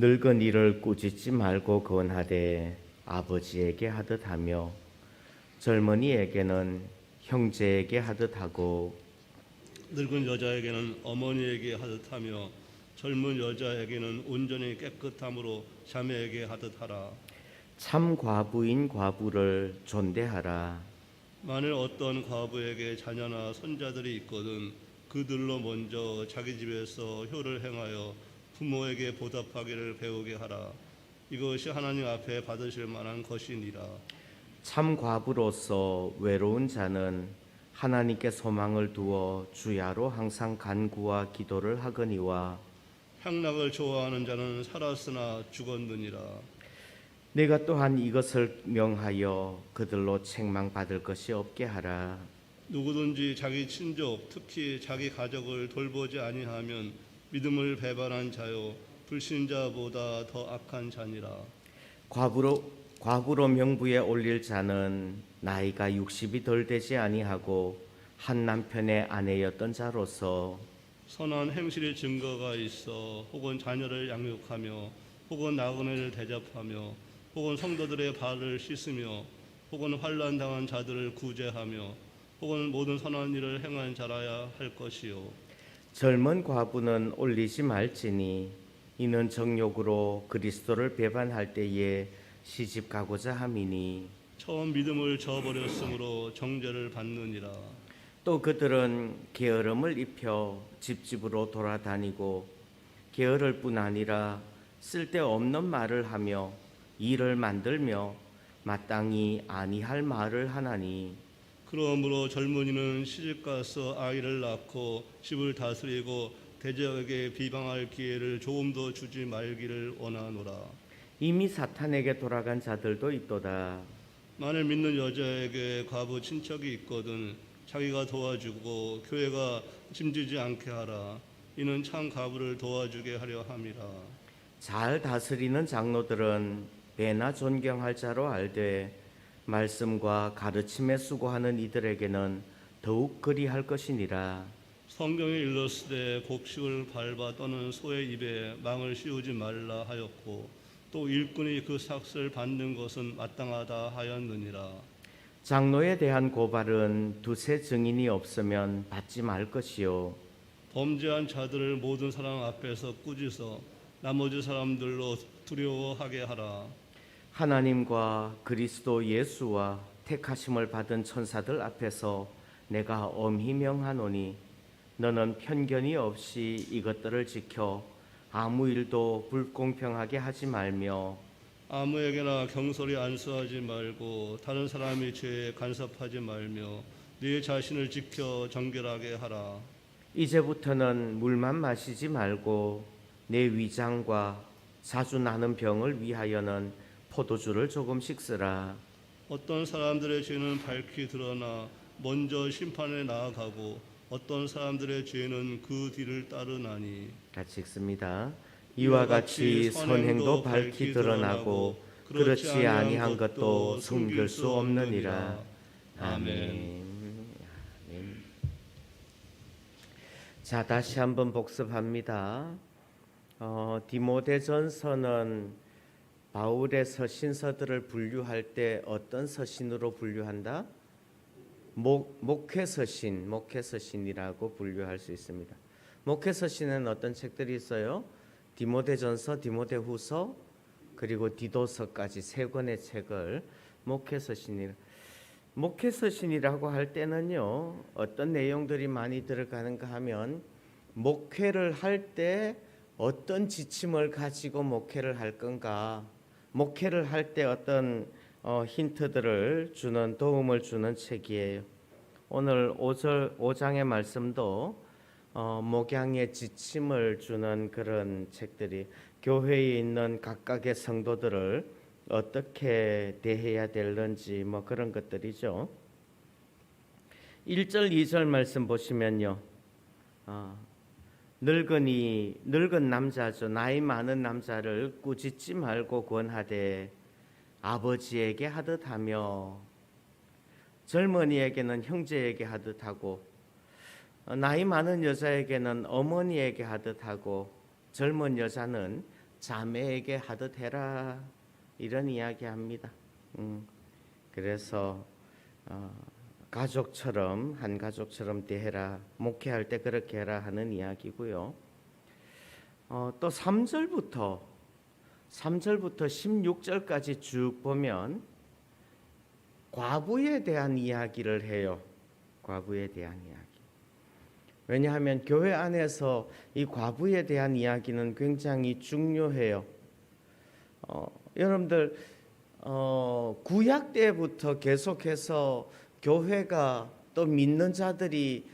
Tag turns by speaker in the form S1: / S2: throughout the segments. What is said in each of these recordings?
S1: 늙은이를 꾸짖지 말고 권하되 아버지에게 하듯 하며 젊은이에게는 형제에게 하듯 하고
S2: 늙은 여자에게는 어머니에게 하듯 하며 젊은 여자에게는 온전히 깨끗함으로 자매에게 하듯 하라.
S1: 참 과부인 과부를 존대하라.
S2: 만일 어떤 과부에게 자녀나 손자들이 있거든 그들로 먼저 자기 집에서 효를 행하여 부모에게 보답하기를 배우게 하라. 이것이 하나님 앞에 받으실 만한 것이니라.
S1: 참 과부로서 외로운 자는 하나님께 소망을 두어 주야로 항상 간구와 기도를 하거니와
S2: 향락을 좋아하는 자는 살았으나 죽었느니라.
S1: 내가 또한 이것을 명하여 그들로 책망받을 것이 없게 하라.
S2: 누구든지 자기 친족 특히 자기 가족을 돌보지 아니하면 믿음을 배반한 자요 불신자보다 더 악한 자니라.
S1: 과부로 명부에 올릴 자는 나이가 60이 덜 되지 아니하고 한 남편의 아내였던 자로서
S2: 선한 행실의 증거가 있어 혹은 자녀를 양육하며 혹은 나그네를 대접하며 혹은 성도들의 발을 씻으며 혹은 환난 당한 자들을 구제하며 혹은 모든 선한 일을 행한 자라야 할 것이요.
S1: 젊은 과부는 올리지 말지니 이는 정욕으로 그리스도를 배반할 때에 시집 가고자 함이니
S2: 처음 믿음을 저버렸으므로 정죄를 받느니라.
S1: 또 그들은 게으름을 입혀 집집으로 돌아다니고 게으를 뿐 아니라 쓸데없는 말을 하며 일을 만들며 마땅히 아니할 말을 하나니
S2: 그러므로 젊은이는 시집가서 아이를 낳고 집을 다스리고 대적에게 비방할 기회를 조금도 주지 말기를 원하노라.
S1: 이미 사탄에게 돌아간 자들도 있도다.
S2: 만일 믿는 여자에게 과부 친척이 있거든 자기가 도와주고 교회가 짐지지 않게 하라. 이는 참 과부를 도와주게 하려 함이라.
S1: 잘 다스리는 장로들은 배나 존경할 자로 알되 말씀과 가르침에 수고하는 이들에게는 더욱 그리할 것이니라.
S2: 성경에 일렀으되 곡식을 밟아 떠는 소의 입에 망을 씌우지 말라 하였고 또 일꾼이 그 삭을 받는 것은 마땅하다 하였느니라.
S1: 장로에 대한 고발은 두세 증인이 없으면 받지 말 것이요
S2: 범죄한 자들을 모든 사람 앞에서 꾸짖어 나머지 사람들로 두려워하게 하라.
S1: 하나님과 그리스도 예수와 택하심을 받은 천사들 앞에서 내가 엄히 명하노니 너는 편견이 없이 이것들을 지켜 아무 일도 불공평하게 하지 말며
S2: 아무에게나 경솔히 안수하지 말고 다른 사람의 죄에 간섭하지 말며 네 자신을 지켜 정결하게 하라.
S1: 이제부터는 물만 마시지 말고 내 위장과 자주 나는 병을 위하여는 포도주를 조금씩 쓰라.
S2: 어떤 사람들의 죄는 밝히 드러나 먼저 심판에 나아가고 어떤 사람들의 죄는 그 뒤를 따르나니.
S1: 같이 읽습니다. 이와 같이 선행도 밝히 드러나고 그렇지 아니한 것도 숨길 수 없느니라. 아멘. 아멘. 자, 다시 한번 복습합니다. 디모데전서는 바울의 서신서들을 분류할 때 어떤 서신으로 분류한다? 목회서신이라고 분류할 수 있습니다. 목회서신은 어떤 책들이 있어요? 디모데전서, 디모데후서, 그리고 디도서까지 세 권의 책을 목회서신이라고 할 때는요, 어떤 내용들이 많이 들어가는가 하면 목회를 할 때 어떤 지침을 가지고 목회를 할 건가, 목회를 할 때 어떤 힌트들을 주는, 도움을 주는 책이에요. 오늘 5장의 말씀도 목양의 지침을 주는 그런 책들이 교회에 있는 각각의 성도들을 어떻게 대해야 되는지 뭐 그런 것들이죠. 1절 2절 말씀 보시면요, 늙은 남자죠. 나이 많은 남자를 꾸짖지 말고 권하되 아버지에게 하듯 하며 젊은이에게는 형제에게 하듯 하고 나이 많은 여자에게는 어머니에게 하듯 하고 젊은 여자는 자매에게 하듯 해라 이런 이야기합니다. 그래서 가족처럼 한 가족처럼 대해라, 목회할 때 그렇게 해라 하는 이야기고요. 또 3절부터 16절까지 쭉 보면 과부에 대한 이야기를 해요. 과부에 대한 이야기. 왜냐하면 교회 안에서 이 과부에 대한 이야기는 굉장히 중요해요. 여러분들 구약 때부터 계속해서 교회가 또 믿는 자들이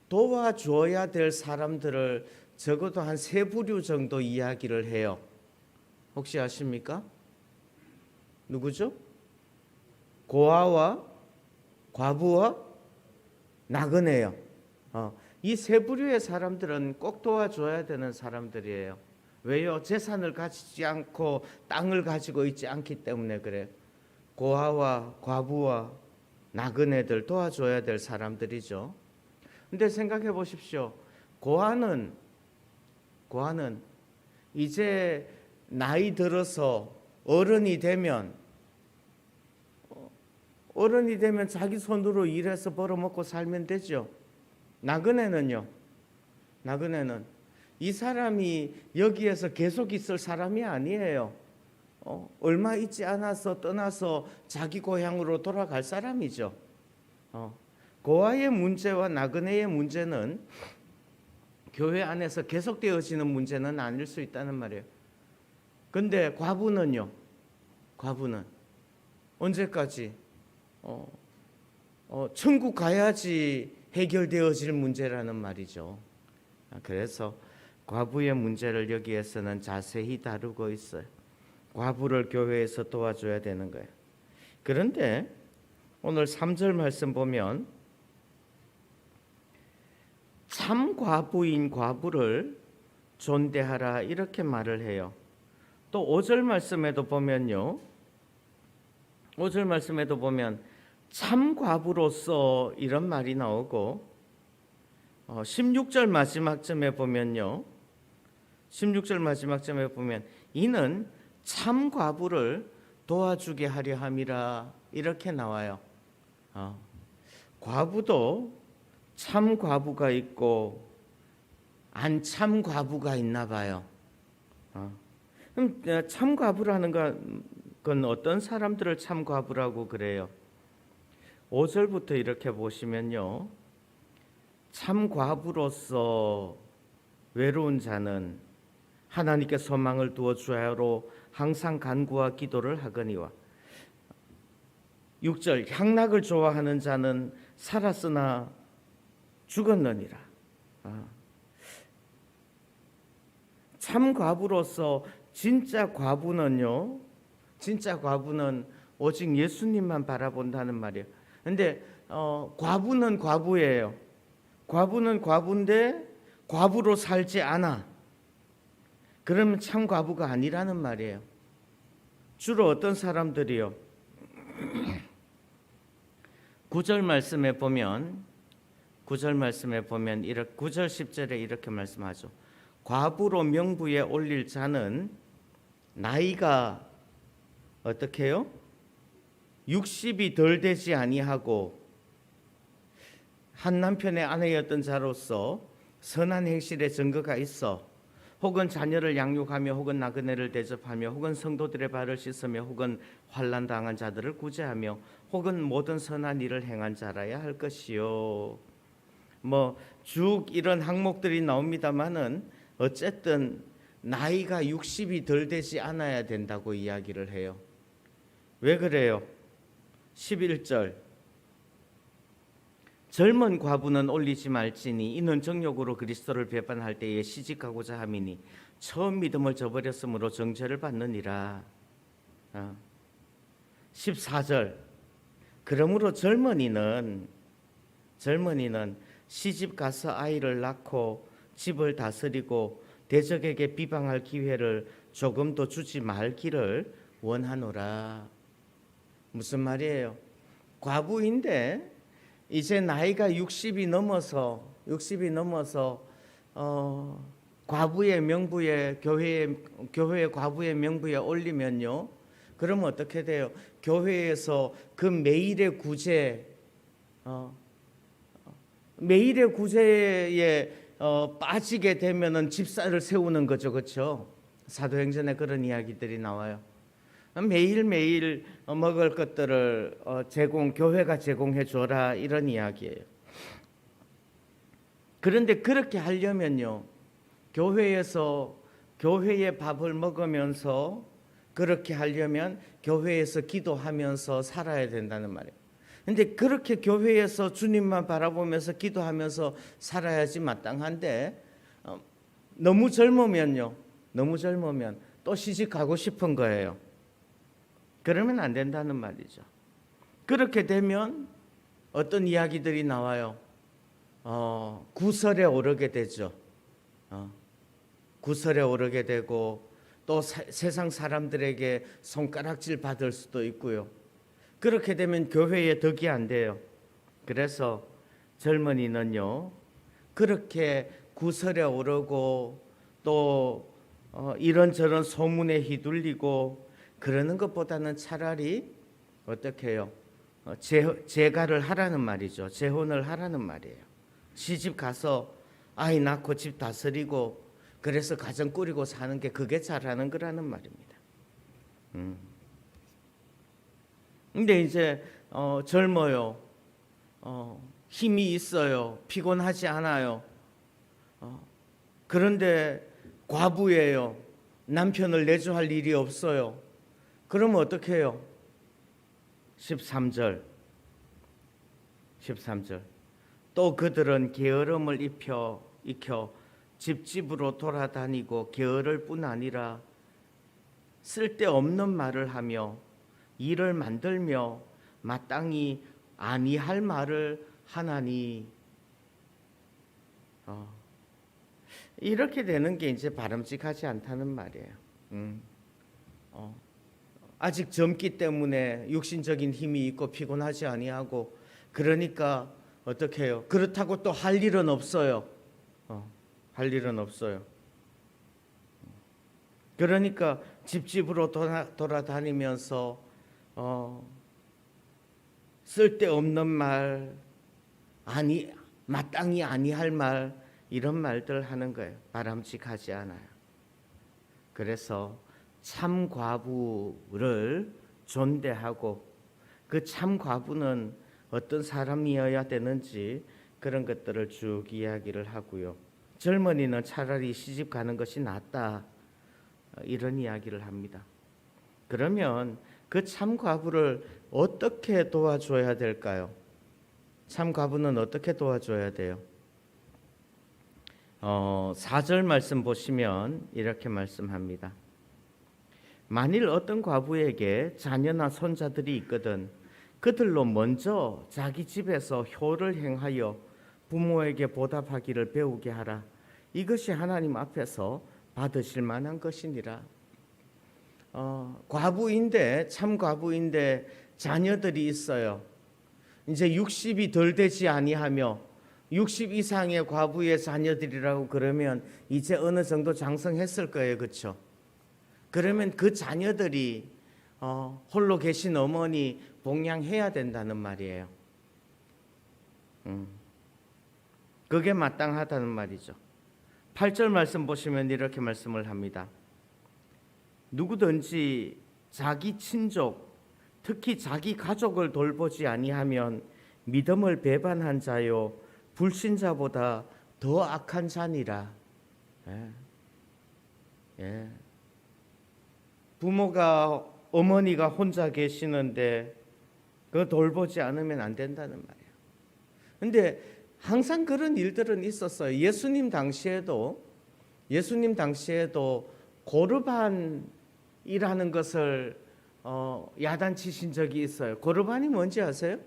S1: 도와줘야 될 사람들을 적어도 한 세 부류 정도 이야기를 해요. 혹시 아십니까? 누구죠? 고아와 과부와 나그네요. 이 세 부류의 사람들은 꼭 도와줘야 되는 사람들이에요. 왜요? 재산을 가지지 않고 땅을 가지고 있지 않기 때문에 그래요. 고아와 과부와 나그네들 도와줘야 될 사람들이죠. 근데 생각해 보십시오. 고아는 이제 나이 들어서 어른이 되면 자기 손으로 일해서 벌어먹고 살면 되죠. 나그네는 이 사람이 여기에서 계속 있을 사람이 아니에요. 얼마 있지 않아서 떠나서 자기 고향으로 돌아갈 사람이죠. 고아의 문제와 나그네의 문제는 교회 안에서 계속되어지는 문제는 아닐 수 있다는 말이에요. 근데 과부는 언제까지? 천국 가야지 해결되어질 문제라는 말이죠. 그래서 과부의 문제를 여기에서는 자세히 다루고 있어요. 과부를 교회에서 도와줘야 되는 거예요. 그런데 오늘 3절 말씀 보면 참 과부인 과부를 존대하라 이렇게 말을 해요. 또 5절 말씀에도 보면요. 5절 말씀에도 보면 참 과부로서 이런 말이 나오고 16절 마지막쯤에 보면요. 16절 마지막쯤에 보면 이는 참 과부를 도와주게 하려 함이라 이렇게 나와요. 과부도 참 과부가 있고 안 참 과부가 있나 봐요. 그럼 참 과부라는 건 어떤 사람들을 참 과부라고 그래요? 5절부터 이렇게 보시면요. 참 과부로서 외로운 자는 하나님께 소망을 두어 주야로 항상 간구와 기도를 하거니와 6절 향락을 좋아하는 자는 살았으나 죽었느니라. 참 과부로서 진짜 과부는 오직 예수님만 바라본다는 말이에요. 근데 과부는 과부예요. 과부는 과부인데 과부로 살지 않아. 그러면 참 과부가 아니라는 말이에요. 주로 어떤 사람들이요? 9절 말씀에 보면 9절 10절에 이렇게 말씀하죠. 과부로 명부에 올릴 자는 나이가 어떻게 해요? 60이 덜 되지 아니하고 한 남편의 아내였던 자로서 선한 행실의 증거가 있어 혹은 자녀를 양육하며 혹은 나그네를 대접하며 혹은 성도들의 발을 씻으며 혹은 환난 당한 자들을 구제하며 혹은 모든 선한 일을 행한 자라야 할 것이요. 쭉 이런 항목들이 나옵니다마는 어쨌든 나이가 60이 덜 되지 않아야 된다고 이야기를 해요. 왜 그래요? 11절 젊은 과부는 올리지 말지니 이는 정욕으로 그리스도를 배반할 때에 시집가고자 함이니 처음 믿음을 저버렸으므로 정죄를 받느니라. 14절 그러므로 젊은이는 시집 가서 아이를 낳고 집을 다스리고 대적에게 비방할 기회를 조금도 주지 말기를 원하노라. 무슨 말이에요? 과부인데 이제 나이가 60이 넘어서 과부의 명부에 교회의 과부의 명부에 올리면요. 그러면 어떻게 돼요? 교회에서 그 매일의 구제에 빠지게 되면은 집사를 세우는 거죠, 그렇죠? 사도행전에 그런 이야기들이 나와요. 매일매일 먹을 것들을 교회가 제공해 줘라 이런 이야기예요. 그런데 그렇게 하려면요. 교회의 밥을 먹으면서 그렇게 하려면 교회에서 기도하면서 살아야 된다는 말이에요. 근데 그렇게 교회에서 주님만 바라보면서 기도하면서 살아야지 마땅한데 너무 젊으면 또 시집 가고 싶은 거예요. 그러면 안 된다는 말이죠. 그렇게 되면 어떤 이야기들이 나와요. 구설에 오르게 되죠. 구설에 오르게 되고 또 세상 사람들에게 손가락질 받을 수도 있고요. 그렇게 되면 교회에 덕이 안 돼요. 그래서 젊은이는요, 그렇게 구설에 오르고 또 이런저런 소문에 휘둘리고 그러는 것보다는 차라리 어떻게 해요? 재가를 하라는 말이죠. 재혼을 하라는 말이에요. 시집 가서 아이 낳고 집 다스리고 그래서 가정 꾸리고 사는 게 그게 잘하는 거라는 말입니다. 근데 이제 젊어요. 힘이 있어요. 피곤하지 않아요. 그런데 과부예요. 남편을 내조할 일이 없어요. 그러면 어떻게 해요? 13절. 또 그들은 게으름을 익혀 집집으로 돌아다니고 게으를 뿐 아니라 쓸데없는 말을 하며 일을 만들며 마땅히 아니할 말을 하나니. 이렇게 되는 게 이제 바람직하지 않다는 말이에요. 아직 젊기 때문에 육신적인 힘이 있고 피곤하지 아니하고 그러니까 어떻게 해요? 그렇다고 또 할 일은 없어요. 할 일은 없어요. 그러니까 집집으로 돌아다니면서 쓸데없는 말, 마땅히 아니할 말 이런 말들 하는 거예요. 바람직하지 않아요. 그래서 참 과부를 존대하고 그 참 과부는 어떤 사람이어야 되는지 그런 것들을 쭉 이야기를 하고요. 젊은이는 차라리 시집 가는 것이 낫다 이런 이야기를 합니다. 그러면 그 참 과부를 어떻게 도와줘야 될까요? 참 과부는 어떻게 도와줘야 돼요? 4절 말씀 보시면 이렇게 말씀합니다. 만일 어떤 과부에게 자녀나 손자들이 있거든 그들로 먼저 자기 집에서 효를 행하여 부모에게 보답하기를 배우게 하라. 이것이 하나님 앞에서 받으실 만한 것이니라. 과부인데 참 과부인데 자녀들이 있어요. 이제 60이 덜 되지 아니하며 60 이상의 과부의 자녀들이라고 그러면 이제 어느 정도 장성했을 거예요. 그렇죠? 그러면 그 자녀들이 홀로 계신 어머니 봉양해야 된다는 말이에요. 그게 마땅하다는 말이죠. 8절 말씀 보시면 이렇게 말씀을 합니다. 누구든지 자기 친족, 특히 자기 가족을 돌보지 아니하면 믿음을 배반한 자요 불신자보다 더 악한 자니라. 어머니가 혼자 계시는데 그거 돌보지 않으면 안 된다는 말이에요. 근데 항상 그런 일들은 있었어요. 예수님 당시에도 고르반이라는 것을 야단치신 적이 있어요. 고르반이 뭔지 아세요?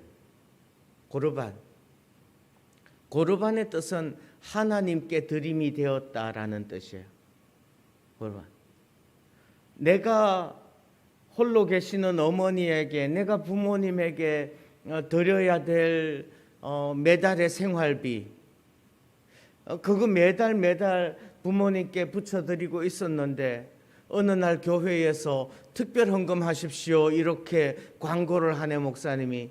S1: 고르반의 뜻은 하나님께 드림이 되었다라는 뜻이에요. 고르반. 내가 홀로 계시는 어머니에게, 내가 부모님에게 드려야 될 매달의 생활비, 그거 매달 부모님께 붙여드리고 있었는데 어느 날 교회에서 특별 헌금 하십시오 이렇게 광고를 하네 목사님이.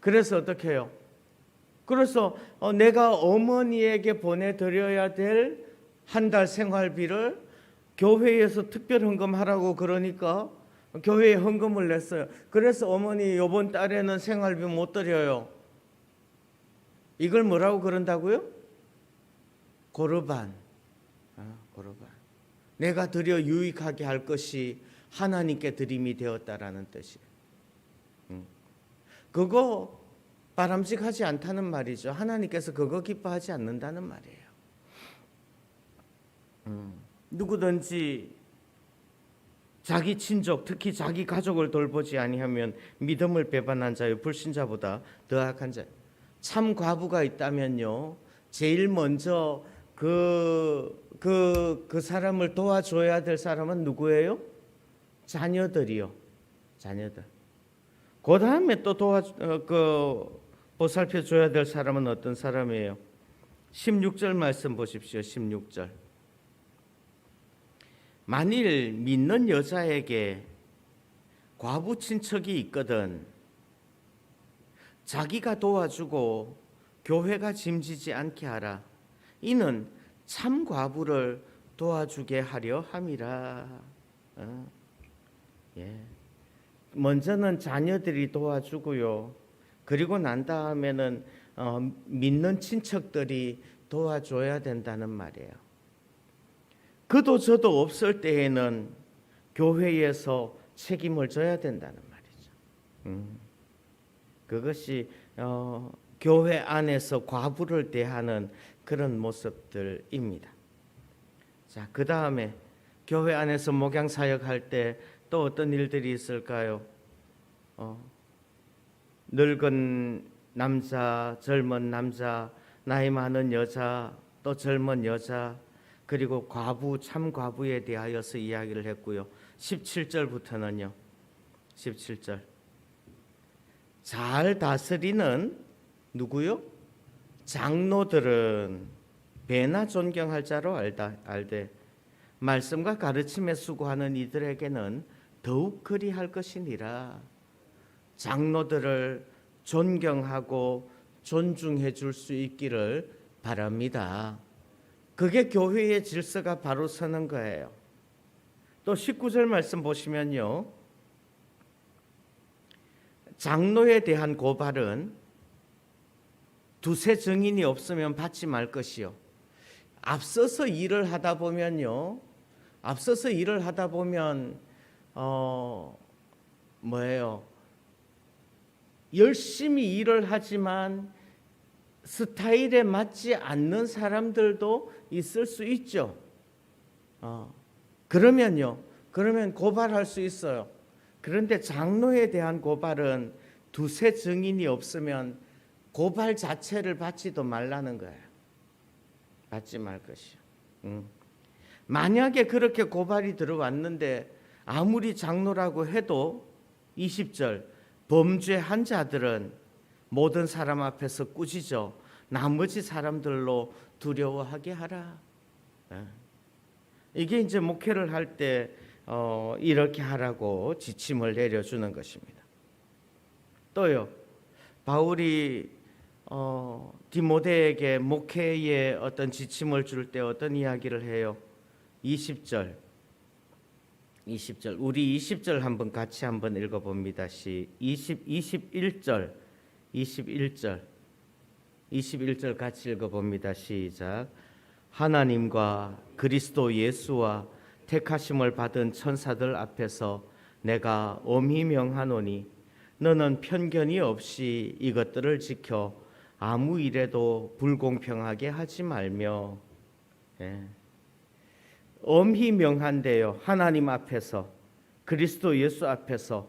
S1: 그래서 어떻게 해요? 그래서 내가 어머니에게 보내드려야 될 한 달 생활비를 교회에서 특별 헌금 하라고 그러니까 교회에 헌금을 냈어요. 그래서 어머니 이번 달에는 생활비 못 드려요. 이걸 뭐라고 그런다고요? 고르반. 고르반. 내가 드려 유익하게 할 것이 하나님께 드림이 되었다라는 뜻이에요. 그거 바람직하지 않다는 말이죠. 하나님께서 그거 기뻐하지 않는다는 말이에요. 누구든지 자기 친족, 특히 자기 가족을 돌보지 아니하면 믿음을 배반한 자요 불신자보다 더 악한 자. 참 과부가 있다면요, 제일 먼저 그 사람을 도와줘야 될 사람은 누구예요? 자녀들이요. 자녀들. 그 다음에 또 보살펴 줘야 될 사람은 어떤 사람이에요? 16절 말씀 보십시오. 16절. 만일 믿는 여자에게 과부 친척이 있거든 자기가 도와주고 교회가 짐지지 않게 하라. 이는 참 과부를 도와주게 하려 함이라. 먼저는 자녀들이 도와주고요. 그리고 난 다음에는 믿는 친척들이 도와줘야 된다는 말이에요. 그도 저도 없을 때에는 교회에서 책임을 져야 된다는 말이죠. 그것이 교회 안에서 과부를 대하는 그런 모습들입니다. 자, 그 다음에 교회 안에서 목양 사역할 때 또 어떤 일들이 있을까요? 늙은 남자, 젊은 남자, 나이 많은 여자, 또 젊은 여자, 그리고 과부, 참 과부에 대하여서 이야기를 했고요. 17절부터는요. 17절. 잘 다스리는 누구요? 장로들은 배나 존경할 자로 알되 말씀과 가르침에 수고하는 이들에게는 더욱 그리할 것이니라. 장로들을 존경하고 존중해 줄 수 있기를 바랍니다. 그게 교회의 질서가 바로 서는 거예요. 또 19절 말씀 보시면요. 장로에 대한 고발은 두세 증인이 없으면 받지 말 것이요. 앞서서 일을 하다 보면요. 앞서서 일을 하다 보면 열심히 일을 하지만 스타일에 맞지 않는 사람들도 있을 수 있죠. 그러면 고발할 수 있어요. 그런데 장로에 대한 고발은 두세 증인이 없으면 고발 자체를 받지도 말라는 거예요. 받지 말 것이요. 만약에 그렇게 고발이 들어왔는데 아무리 장로라고 해도 20절 범죄한 자들은 모든 사람 앞에서 꾸짖어 나머지 사람들로 두려워하게 하라. 이게 이제 목회를 할 때 이렇게 하라고 지침을 내려주는 것입니다. 또요, 바울이 디모데에게 목회의 어떤 지침을 줄 때 어떤 이야기를 해요? 20절 우리 20절 한번 같이 한번 읽어봅니다. 21절 같이 읽어봅니다. 시작. 하나님과 그리스도 예수와 택하심을 받은 천사들 앞에서 내가 엄히 명하노니 너는 편견이 없이 이것들을 지켜 아무 일에도 불공평하게 하지 말며. 엄히 명한데요. 하나님 앞에서, 그리스도 예수 앞에서,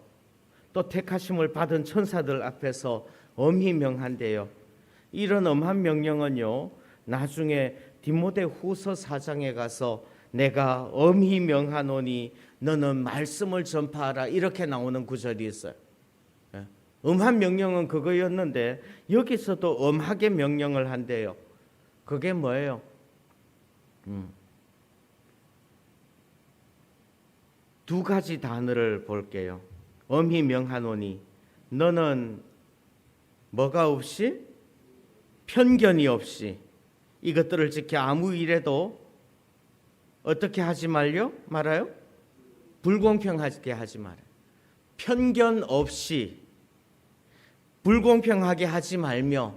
S1: 또 택하심을 받은 천사들 앞에서 엄히 명한데요. 이런 엄한 명령은요, 나중에 디모데 후서 4장에 가서 내가 엄히 명하노니 너는 말씀을 전파하라 이렇게 나오는 구절이 있어요. 엄한 명령은 그거였는데 여기서도 엄하게 명령을 한대요. 그게 뭐예요? 두 가지 단어를 볼게요. 엄히 명하노니 너는 뭐가 없이? 편견이 없이 이것들을 지켜 아무 일에도 어떻게 하지 말아요? 불공평하게 하지 말아요. 편견 없이 불공평하게 하지 말며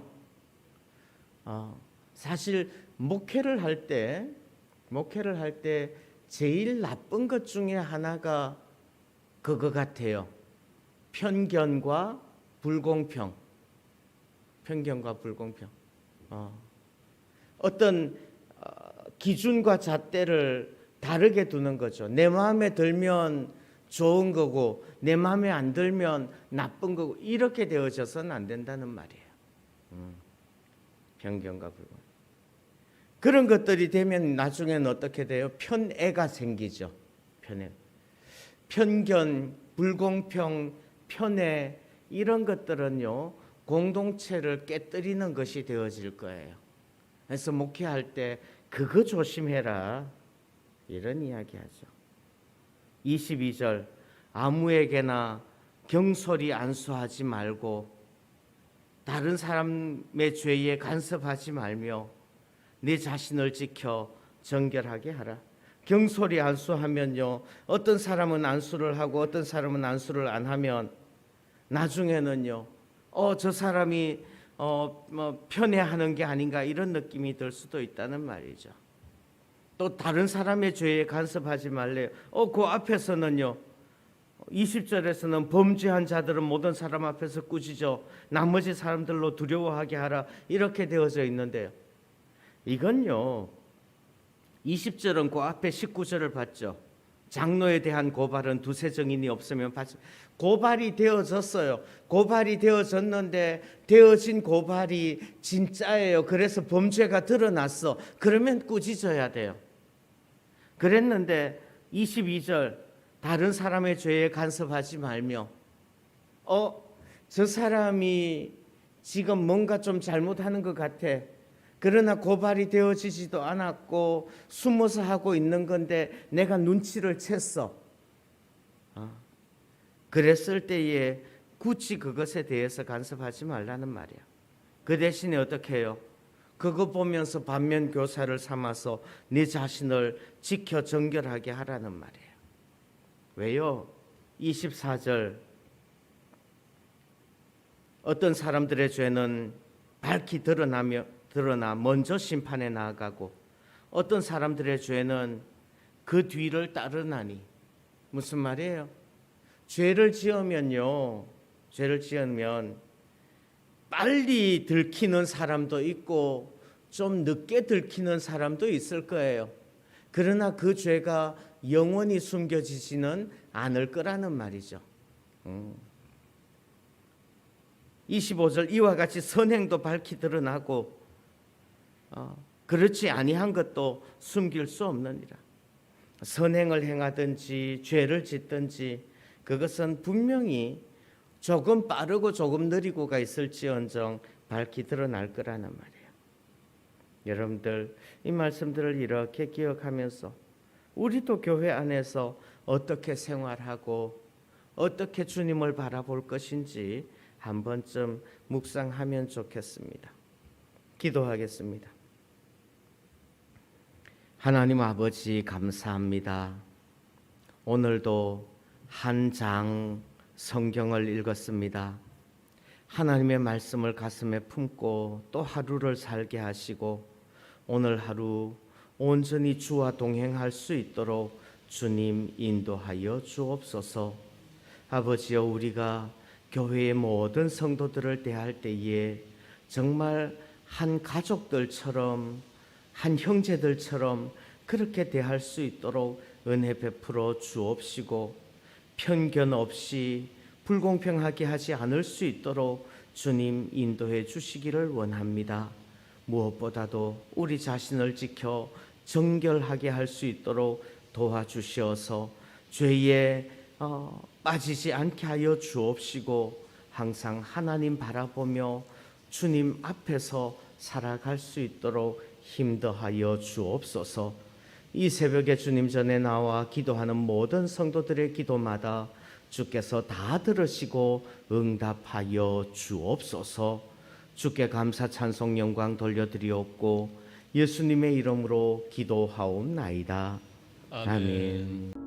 S1: 사실 목회를 할 때 제일 나쁜 것 중에 하나가 그거 같아요. 편견과 불공평. 어떤 기준과 잣대를 다르게 두는 거죠. 내 마음에 들면 좋은 거고 내 마음에 안 들면 나쁜 거고 이렇게 되어져서는 안 된다는 말이에요. 편견과 불공평. 그런 것들이 되면 나중에는 어떻게 돼요? 편애가 생기죠. 편견, 불공평, 편애 이런 것들은요 공동체를 깨뜨리는 것이 되어질 거예요. 그래서 목회할 때 그거 조심해라 이런 이야기하죠. 22절 아무에게나 경솔히 안수하지 말고 다른 사람의 죄에 간섭하지 말며 네 자신을 지켜 정결하게 하라. 경솔히 안수하면요 어떤 사람은 안수를 하고 어떤 사람은 안수를 안 하면 나중에는요 저 사람이 편애하는 게 아닌가 이런 느낌이 들 수도 있다는 말이죠. 또 다른 사람의 죄에 간섭하지 말래요. 그 앞에서는요 20절에서는 범죄한 자들은 모든 사람 앞에서 꾸짖어 나머지 사람들로 두려워하게 하라 이렇게 되어져 있는데요. 이건요 20절은 그 앞에 19절을 봤죠. 장로에 대한 고발은 두세 증인이 없으면 받지. 고발이 되어졌어요. 고발이 되어졌는데 되어진 고발이 진짜예요. 그래서 범죄가 드러났어. 그러면 꾸짖어야 돼요. 그랬는데 22절 다른 사람의 죄에 간섭하지 말며 저 사람이 지금 뭔가 좀 잘못하는 것 같아. 그러나 고발이 되어지지도 않았고 숨어서 하고 있는 건데 내가 눈치를 챘어. 그랬을 때에 굳이 그것에 대해서 간섭하지 말라는 말이야. 그 대신에 어떻게 해요? 그거 보면서 반면 교사를 삼아서 네 자신을 지켜 정결하게 하라는 말이에요. 왜요? 24절 어떤 사람들의 죄는 밝히 드러나 먼저 심판에 나아가고 어떤 사람들의 죄는 그 뒤를 따르나니. 무슨 말이에요? 죄를 지으면 빨리 들키는 사람도 있고 좀 늦게 들키는 사람도 있을 거예요. 그러나 그 죄가 영원히 숨겨지지는 않을 거라는 말이죠. 25절 이와 같이 선행도 밝히 드러나고 그렇지 아니한 것도 숨길 수 없느니라. 선행을 행하든지 죄를 짓든지 그것은 분명히 조금 빠르고 조금 느리고가 있을지언정 밝히 드러날 거라는 말이에요. 여러분들 이 말씀들을 이렇게 기억하면서 우리도 교회 안에서 어떻게 생활하고 어떻게 주님을 바라볼 것인지 한 번쯤 묵상하면 좋겠습니다. 기도하겠습니다. 하나님 아버지 감사합니다. 오늘도 한 장 성경을 읽었습니다. 하나님의 말씀을 가슴에 품고 또 하루를 살게 하시고 오늘 하루 온전히 주와 동행할 수 있도록 주님 인도하여 주옵소서. 아버지여 우리가 교회의 모든 성도들을 대할 때에 정말 한 가족들처럼 한 형제들처럼 그렇게 대할 수 있도록 은혜 베풀어 주옵시고 편견 없이 불공평하게 하지 않을 수 있도록 주님 인도해 주시기를 원합니다. 무엇보다도 우리 자신을 지켜 정결하게 할 수 있도록 도와주시어서 죄에 빠지지 않게 하여 주옵시고 항상 하나님 바라보며 주님 앞에서 살아갈 수 있도록 힘더하여 주옵소서. 이 새벽에 주님 전에 나와 기도하는 모든 성도들의 기도마다 주께서 다 들으시고 응답하여 주옵소서. 주께 감사 찬송 영광 돌려드리옵고 예수님의 이름으로 기도하옵나이다. 아멘.